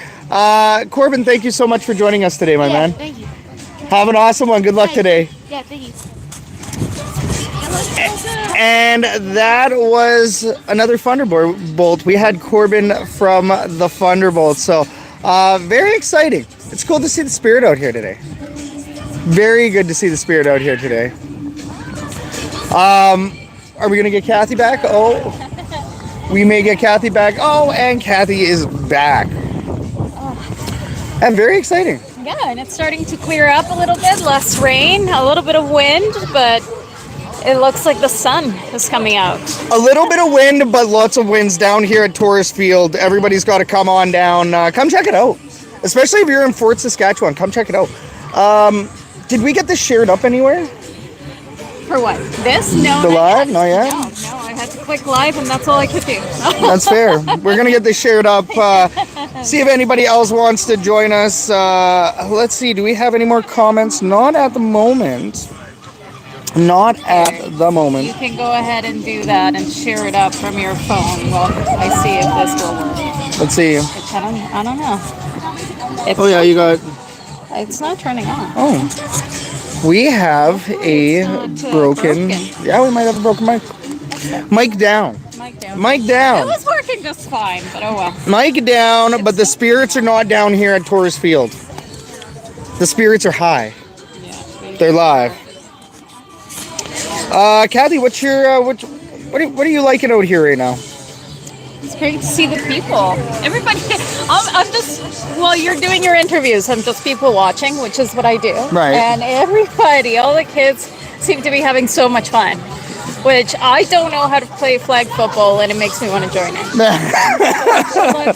Corbin, thank you so much for joining us today, my man.
Thank you.
Have an awesome one. Good luck today.
Yeah, thank you.
And that was another Thunderbolt. We had Corbin from the Thunderbolts. So very exciting. It's cool to see the spirit out here today. Very good to see the spirit out here today. Are we going to get Kathy back? Oh, we may get Kathy back. Oh, and Kathy is back. And very exciting.
Yeah, and it's starting to clear up a little bit. Less rain, a little bit of wind, but it looks like the sun is coming out.
A little bit of wind, but lots of winds down here at Taurus Field. Everybody's got to come on down. Come check it out. Especially if you're in Fort Saskatchewan, come check it out. Did we get this shared up anywhere?
For what? This? No.
The live? Not yet?
No, I had to click live and that's all I could do.
That's fair. We're going to get this shared up. See if anybody else wants to join us. Let's see. Do we have any more comments? Not at the moment. Not at the
You
moment.
can go ahead and do that and share it up from your phone while I see if this will work.
Let's see.
I don't know. It's
Oh yeah, you got.
It's not turning on.
Oh, we have a
It's not,
broken. Yeah, we might have a broken mic. Mic down.
Mic down.
Mic
It
down.
was working just fine, but oh well.
Mic down. But the spirits are not down here at Taurus Field. The spirits are high.
Yeah.
They're live. Kathy, what's your what are you liking out here right now?
It's great to see the people. Everybody, I'm just, well, you're doing your interviews. I'm just people watching, which is what I do.
Right.
And everybody, all the kids seem to be having so much fun, which I don't know how to play flag football, and it makes me want to join it.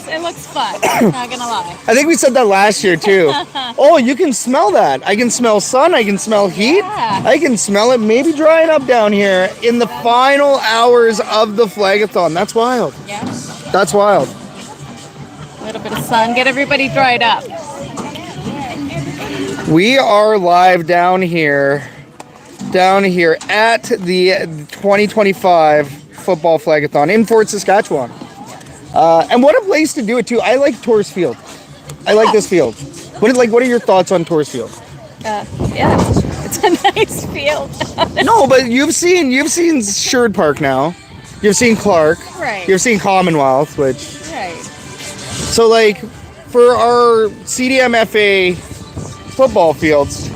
It looks fun, not gonna lie.
I think we said that last year too. Oh, you can smell that. I can smell sun. I can smell heat.
Yeah.
I can smell it maybe drying up down here in the final hours of the Flag-A-Thon. That's wild.
Yeah.
That's wild.
A little bit of sun, get everybody dried up.
We are live down here at the 2025 football Flag-A-Thon in Fort Saskatchewan. And what a place to do it too. I like Taurus Field. I like this field. What are your thoughts on Taurus Field?
Yeah, it's a nice field.
No, but you've seen Sherwood Park now. You've seen Clark.
Right.
You've seen Commonwealth, which
Right.
so like for our CDMFA football fields,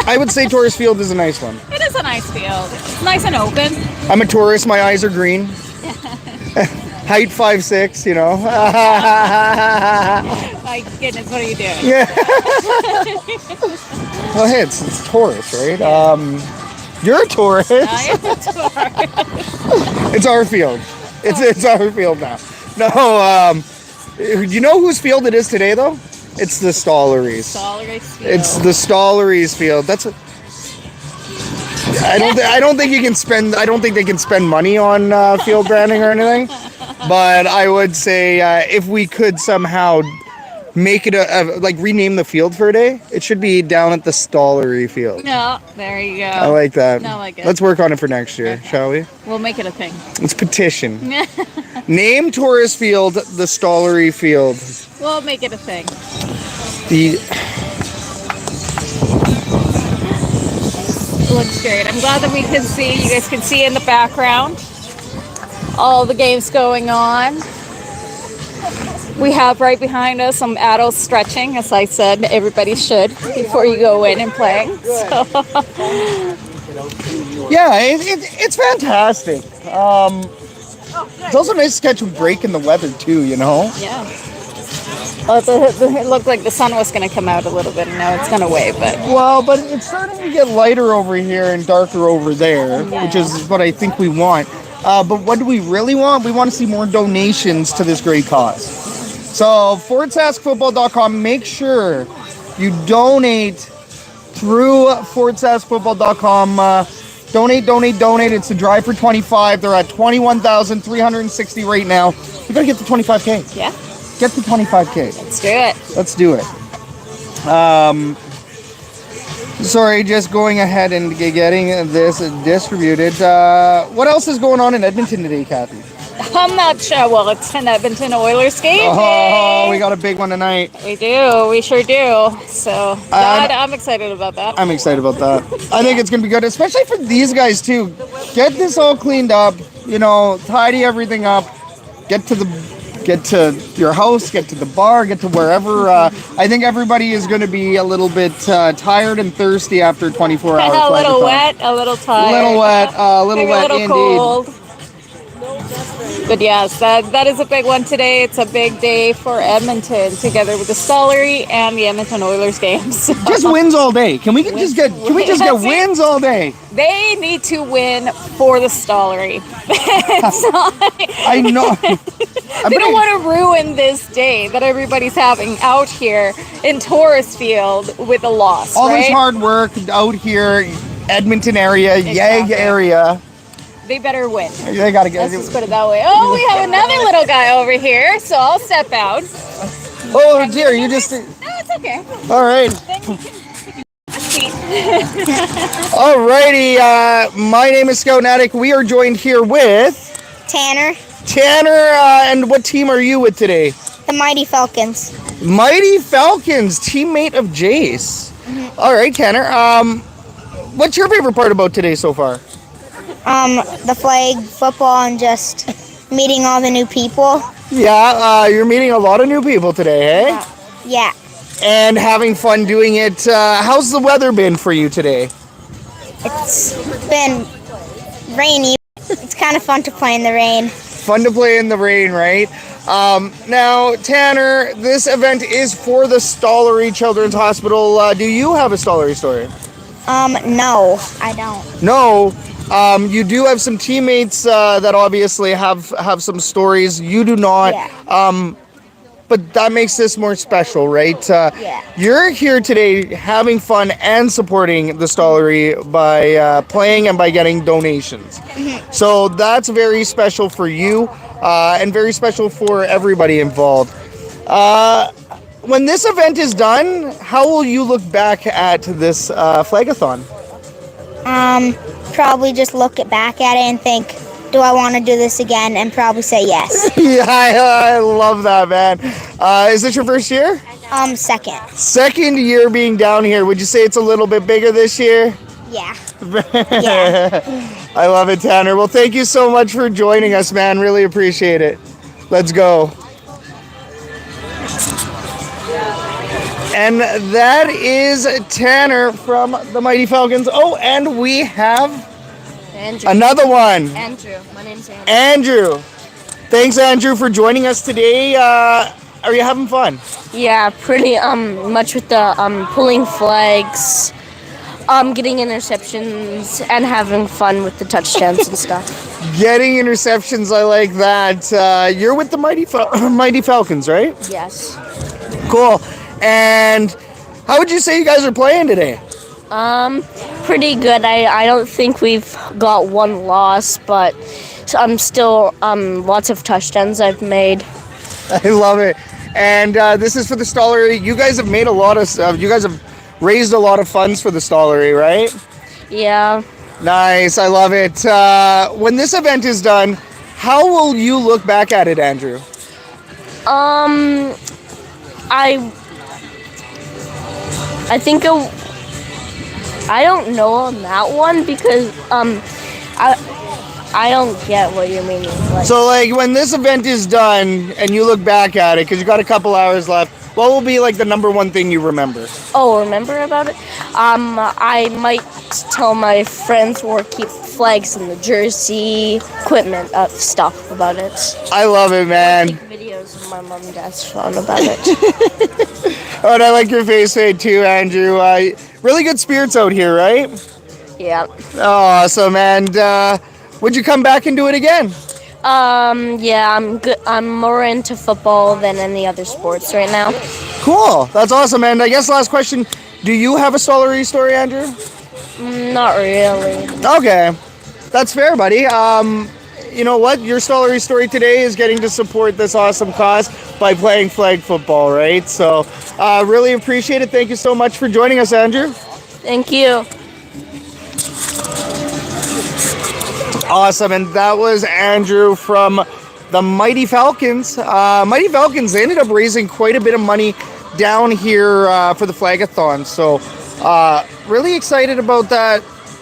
I would say Taurus Field is a nice one.
It is a nice field. It's nice and open.
I'm a tourist, my eyes are green. Height 5'6", you know.
My goodness, what are you doing?
Yeah. Well, hey, it's Taurus, right? You're a tourist.
I am a tourist.
It's our field. It's our field now. No, do you know whose field it is today though? It's the Stolleries. It's the Stolleries field. That's. I don't think they can spend money on field branding or anything. But I would say if we could somehow make it like rename the field for a day, it should be down at the Stollery field.
No, there you go.
I like that.
I like it.
Let's work on it for next year, shall we?
We'll make it a thing.
Let's petition. Name Taurus Field the Stollery Field.
We'll make it a thing. Looks great. I'm glad that we can see. You guys can see in the background all the games going on. We have right behind us some adults stretching, as I said, everybody should before you go in and play. So.
Yeah, it's fantastic. It's also nice to catch a break in the weather too, you know?
Yeah. Well, it looked like the sun was going to come out a little bit, and now it's gone away, but...
Well, but it's starting to get lighter over here and darker over there, which is what I think we want. But what do we really want? We want to see more donations to this great cause. So, FortSaskFootball.com, make sure you donate through FortSaskFootball.com. Donate. It's the drive for 25. They're at 21,360 right now. We gotta get to 25K.
Yeah.
Get to 25K.
Let's do it.
Let's do it. Sorry, just going ahead and getting this distributed. What else is going on in Edmonton today, Kathy?
I'm not sure. Well, it's an Edmonton Oilers game.
Oh, we got a big one tonight.
We do. We sure do. So I'm excited about that.
I'm excited about that. I think it's going to be good, especially for these guys, too. Get this all cleaned up, you know, tidy everything up, get to your house, get to the bar, get to wherever. I think everybody is going to be a little bit tired and thirsty after 24 hours.
A little wet, a little tired.
A little wet,
Maybe
wet
a little
indeed.
cold. But yes, that is a big one today. It's a big day for Edmonton, together with the Stollery and the Edmonton Oilers games.
Just wins all day. Can we just get wins all day?
They need to win for the Stollery.
I know.
They don't want to ruin this day that everybody's having out here in Taurus Field with a loss.
All
right?
this hard work out here, Edmonton area,
Exactly.
Yag area.
They better win.
They gotta get.
Let's just put it that way. Oh, we have another little guy over here, so I'll step out.
Oh dear, you just.
No, it's okay.
All right.
Then you can see.
Alrighty, my name is Scout Natick. We are joined here with
Tanner,
and what team are you with today?
the Mighty Falcons.
Mighty Falcons, teammate of Jace. All right, Tanner. What's your favorite part about today so far?
The flag football and just meeting all the new people.
Yeah, you're meeting a lot of new people today, eh?
Yeah,
And having fun doing it. How's the weather been for you today?
it's been rainy. It's kind of fun to play in the rain.
Fun to play in the rain, right? Now, Tanner, this event is for the Stollery Children's Hospital. Do you have a Stollery story?
No, I don't.
No. You do have some teammates that obviously have some stories. You do not.
Yeah.
But that makes this more special, right?
Yeah.
You're here today having fun and supporting the Stollery by playing and by getting donations. So that's very special for you and very special for everybody involved. When this event is done, how will you look back at this Flag-A-Thon?
Probably just look back at it and think, do I want to do this again? And probably say yes.
Yeah, I love that, man. Is this your first year?
Second.
Second year being down here. Would you say it's a little bit bigger this year?
Yeah. Yeah.
I love it, Tanner. Well, thank you so much for joining us, man. Really appreciate it. Let's go. And that is Tanner from the Mighty Falcons. Oh, and we have
Andrew.
another one.
Andrew. My name's Andrew.
Andrew. Thanks, Andrew, for joining us today. Are you having fun?
Yeah, pretty much with the pulling flags, getting interceptions, and having fun with the touchdowns and stuff.
Getting interceptions, I like that. You're with the Mighty Falcons, right?
Yes.
Cool. And how would you say you guys are playing today?
Pretty good. I don't think we've got one loss, but I'm still lots of touchdowns I've made.
I love it. And this is for the Stollery. You guys have made a lot of you guys have raised a lot of funds for the Stollery, right?
Yeah.
Nice. I love it. When this event is done, how will you look back at it, Andrew?
I think I don't know on that one because I don't get what you're meaning.
So, like, when this event is done and you look back at it, because you got a couple hours left, what will be like the number one thing you remember?
Oh, remember about it? I might tell my friends or keep flags in the jersey, equipment, stuff about it.
I love it, man.
Take videos of my mom and dad's fun about it.
Oh, and I like your face fade too, Andrew. Really good spirits out here, right?
Yeah.
Awesome. And would you come back and do it again?
Yeah, I'm good. I'm more into football than any other sports right now.
Cool. That's awesome. And I guess last question, do you have a Stollery story, Andrew?
Not really.
Okay. That's fair, buddy. You know what? Your Stollery story today is getting to support this awesome cause by playing flag football, right? So really appreciate it. Thank you so much for joining us, Andrew.
Thank you.
Awesome. And that was Andrew from the Mighty Falcons. Mighty Falcons, they ended up raising quite a bit of money down here for the Flag-A-Thon. So really excited about that.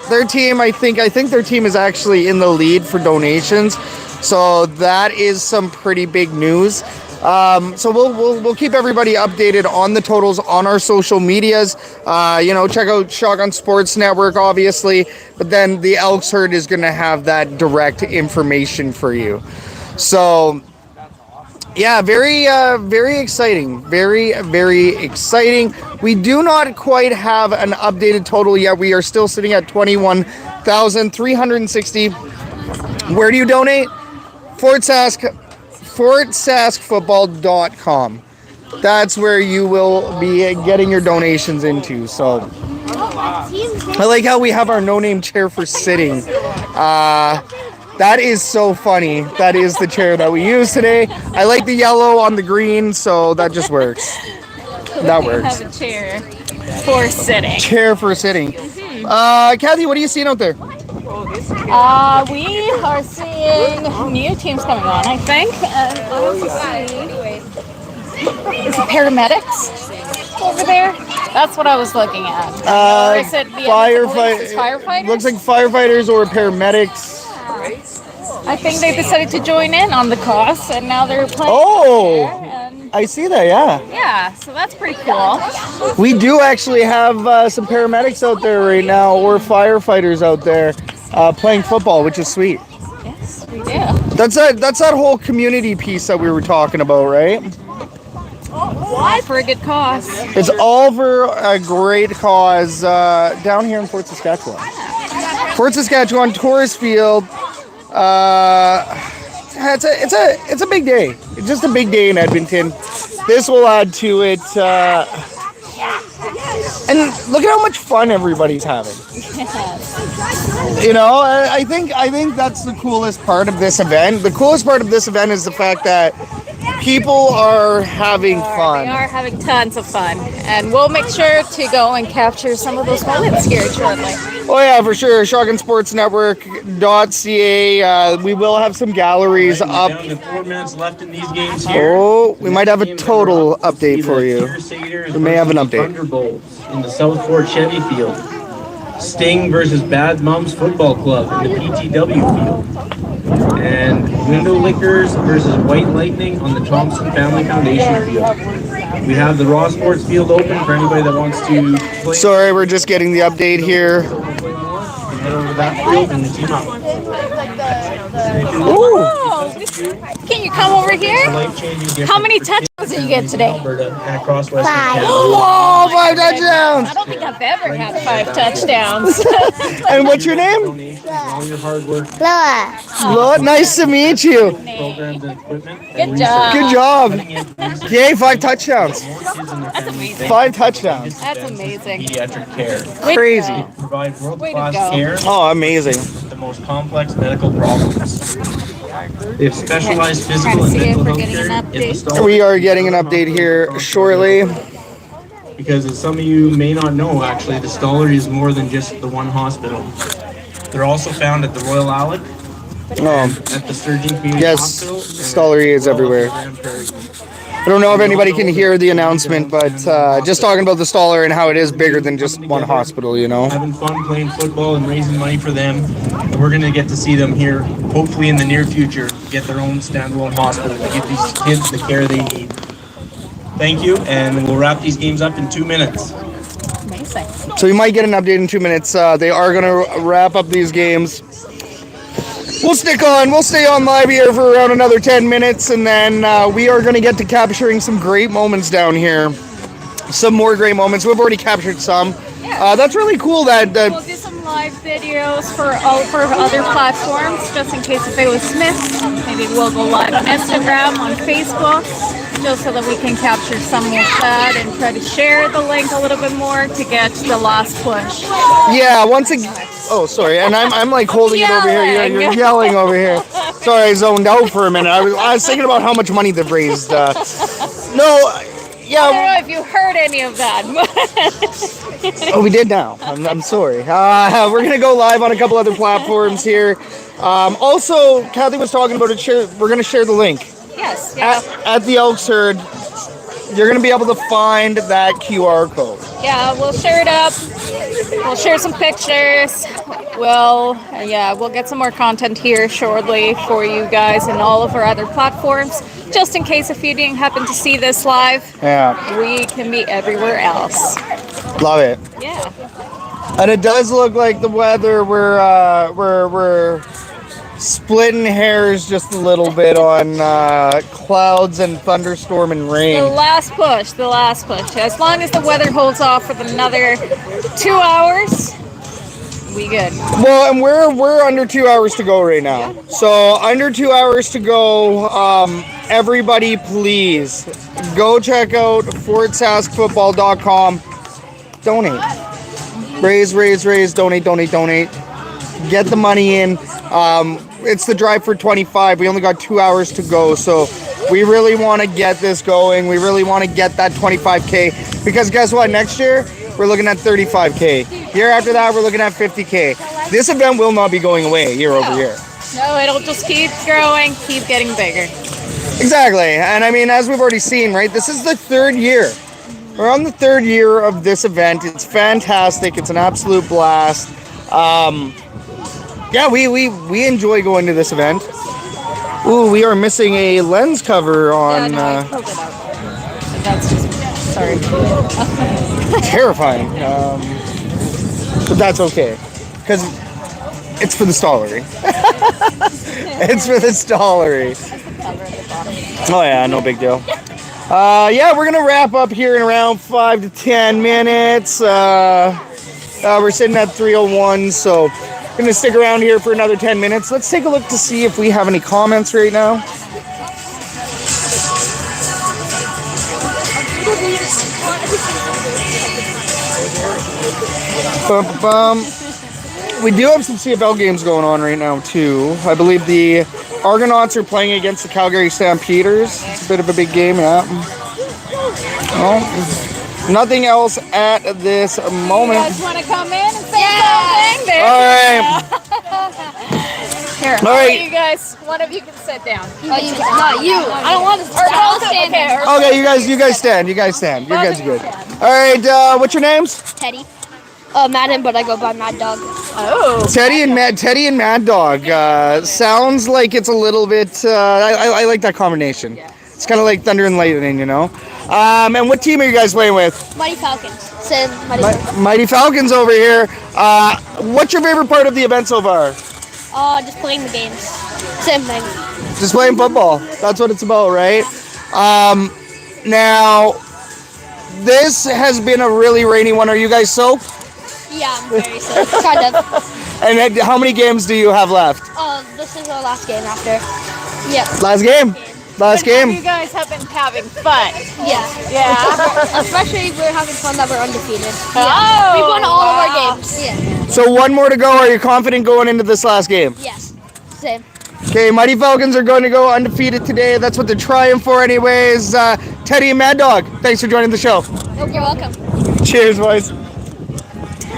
Their team, I think their team is actually in the lead for donations. So that is some pretty big news. So we'll keep everybody updated on the totals on our social medias. Check out Shotgun Sports Network, obviously, but then the Elks Herd is going to have that direct information for you. So, yeah, very exciting. Very, very exciting. We do not quite have an updated total yet. We are still sitting at 21,360. Where do you donate? FortSaskFootball.com. That's where you will be getting your donations into. So I like how we have our no-name chair for sitting. That is so funny. That is the chair that we use today. I like the yellow on the green, so that just works. That
We
works.
have a chair for sitting.
Chair for sitting. Kathy, what are you seeing out there?
We are seeing new teams coming on, I think. And I also see is it paramedics over there? That's what I was looking at. Or is it the firefighters?
Looks like firefighters or paramedics.
I think they decided to join in on the cause, and now they're playing.
Oh,
there, and
I see that. Yeah.
yeah, so that's pretty cool.
We do actually have some paramedics out there right now, or firefighters out there playing football, which is sweet.
Yes, we do.
That's that whole community piece that we were talking about, right?
All for a good cause.
It's all for a great cause down here in Fort Saskatchewan. Fort Saskatchewan, Taurus Field. It's a big day. It's just a big day in Edmonton. This will add to it. And look at how much fun everybody's having. You know, I think that's the coolest part of this event. The coolest part of this event is the fact that people are having fun.
They are having tons of fun, and we'll make sure to go and capture some of those moments here shortly.
Oh yeah, for sure. ShotgunSportsNetwork.ca. We will have some galleries up.
Down to 4 minutes left in these games here.
Oh, we might have a total update for you. We may have an update.
Thunderbolts in the South Fort Chevy Field. Sting versus Bad Mums Football Club in the PTW field. And Window Lickers versus White Lightning on the Thompson Family Foundation field. We have the Raw Sports field open for anybody that wants to play.
Sorry, we're just getting the update here.
Head over to that field and team up.
Oh, can you come over here? How many touchdowns did you get today?
Alberta and across Western Canada.
Oh, 5 touchdowns!
I don't think I've ever had 5 touchdowns.
And what's your name?
All your hard work.
Loa.
Lola, nice to meet you.
Programs and equipment.
Good job.
Good job. Yay, 5 touchdowns.
That's amazing.
5 touchdowns.
That's amazing.
Pediatric care.
Crazy.
Provide
Way to
world-class
go.
care
Oh, amazing.
with the most complex medical problems. They have specialized physical and
See if
mental
we're
health
getting
care.
an update.
We are getting an update here shortly.
Because as some of you may not know, actually, the Stollery is more than just the one hospital. They're also found at the Royal Alec, at the Sturgeon Community
Yes,
Hospital.
Stollery is everywhere. I don't know if anybody can hear the announcement, but just talking about the Stoller and how it is bigger than just one hospital, you know?
Having fun playing football and raising money for them. And we're going to get to see them here, hopefully in the near future, get their own standalone hospital to give these kids the care they need. Thank you, and we'll wrap these games up in 2 minutes.
Amazing.
So you might get an update in 2 minutes. They are going to wrap up these games. We'll stay on live here for around another 10 minutes, and then we are going to get to capturing some great moments down here. Some more great moments. We've already captured some. That's really cool that
We'll do some live videos for other platforms, just in case if it was missed. Maybe we'll go live on Instagram, on Facebook, just so that we can capture some of that and try to share the link a little bit more to get the last push.
Yeah, once again. Oh, sorry. And I'm like holding it over here. You're yelling over here. Sorry, I zoned out for a minute. I was thinking about how much money they've raised.
I don't know if you heard any of that.
Oh, we did now. I'm sorry. We're going to go live on a couple other platforms here. Also, Kathy was talking about it. We're going to share the link.
Yes. Yeah.
At the Elks Herd. You're going to be able to find that QR code.
Yeah, we'll share it up. We'll share some pictures. We'll get some more content here shortly for you guys and all of our other platforms. Just in case if you didn't happen to see this live, we can be everywhere else.
Love it.
Yeah.
And it does look like the weather, we're splitting hairs just a little bit on clouds and thunderstorm and rain.
The last push. As long as the weather holds off for another 2 hours, we good.
Well, and we're under 2 hours to go right now. So under 2 hours to go. Everybody, please go check out FortSaskFootball.com. Donate. Raise. Donate. Get the money in. It's the drive for 25. We only got 2 hours to go, so We really want to get this going. We really want to get that 25K because guess what? Next year, we're looking at 35K. Year after that, we're looking at 50K. This event will not be going away year over year.
No, it'll just keep growing, keep getting bigger.
Exactly. And I mean, as we've already seen, right, this is the third year. We're on the third year of this event. It's fantastic. It's an absolute blast. Yeah, we enjoy going to this event. Ooh, we are missing a lens cover on.
Yeah, no, I pulled it out. That's just, sorry.
Terrifying. But that's okay. Because it's for the stallery. It's for the stallery. Oh yeah, no big deal. Yeah, we're gonna wrap up here in around 5 to 10 minutes. We're sitting at 3:01, so gonna stick around here for another 10 minutes. Let's take a look to see if we have any comments right now. We do have some CFL games going on right now too. I believe the Argonauts are playing against the Calgary Stampeders. It's a bit of a big game, yeah. Well, nothing else at this moment.
You guys want to come in and say something? There.
All right.
Here,
All right.
you guys, one of you can sit down.
Oh, you, not you. I don't want to
Or both stand.
Okay, you guys stand. You guys stand. You guys are good. All right. What's your names?
Teddy. Madden, but I go by Mad Dog.
Oh.
Teddy and Mad Dog. Sounds like it's a little bit. I like that combination. It's kind of like thunder and lightning, you know. And what team are you guys playing with?
Mighty Falcons. Same Mighty Falcons.
Mighty Falcons over here. What's your favorite part of the event so far?
Just playing the games. Same thing.
Just playing football. That's what it's about, right? Now, this has been a really rainy one. Are you guys soaked?
Yeah, I'm very sick. Kind of.
And then how many games do you have left?
This is our last game after. Yep.
Last game. Last game.
You guys have been having fun.
Yeah.
Yeah.
Especially we're having fun that we're undefeated.
Oh,
We won all of
wow.
our games. Yeah.
So one more to go. Are you confident going into this last game?
Yes. Same.
Okay, Mighty Falcons are going to go undefeated today. That's what they're trying for anyways. Teddy and Mad Dog, thanks for joining the show.
You're welcome.
Cheers, boys.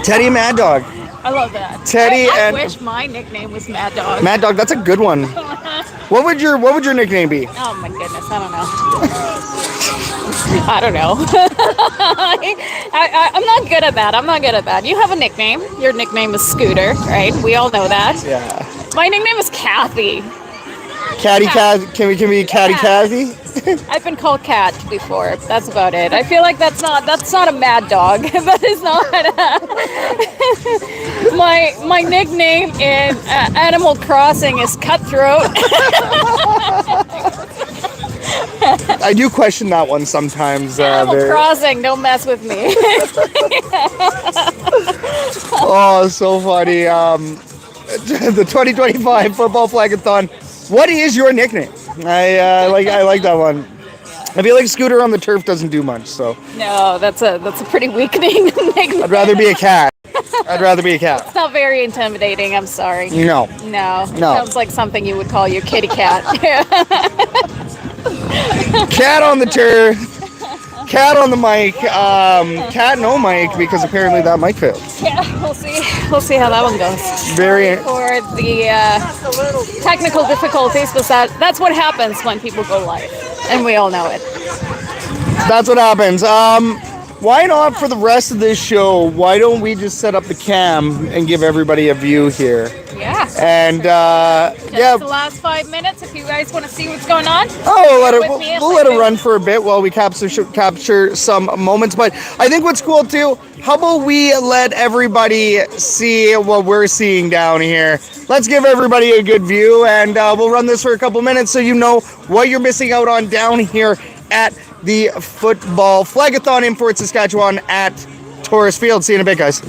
Teddy and Mad Dog.
I love that.
Teddy
I
and
wish my nickname was Mad Dog.
Mad Dog, that's a good one. What would your nickname be?
Oh my goodness, I don't know. I don't know. I'm not good at that. I'm not good at that. You have a nickname. Your nickname is Scooter, right? We all know that.
Yeah.
My nickname is Kathy.
Catty Cat. Can we be Catty Cathy?
I've been called Cat before. That's about it. I feel like that's not a mad dog. That is not my nickname in Animal Crossing is Cutthroat.
I do question that one sometimes.
Animal Crossing, don't mess with me.
Oh, so funny. The 2025 football Flag-A-Thon. What is your nickname? I like that one. I feel like Scooter on the turf doesn't do much, so.
No, that's a pretty weakening nickname.
I'd rather be a cat.
It's not very intimidating. I'm sorry.
No.
No. Sounds like something you would call your kitty cat.
Cat on the turf. Cat on the mic. Cat no mic because apparently that mic failed.
Yeah, we'll see. We'll see how that one goes.
Very.
For the technical difficulties, but that's what happens when people go live, and we all know it.
That's what happens. Why not for the rest of this show? Why don't we just set up the cam and give everybody a view here?
Yeah.
And
Just the last 5 minutes, if you guys want to see what's going on.
Oh, we'll let it run for a bit while we capture some moments. But I think what's cool too, how about we let everybody see what we're seeing down here? Let's give everybody a good view, and we'll run this for a couple minutes so you know what you're missing out on down here at the football Flag-A-Thon in Fort Saskatchewan at Taurus Field. See you in a bit, guys.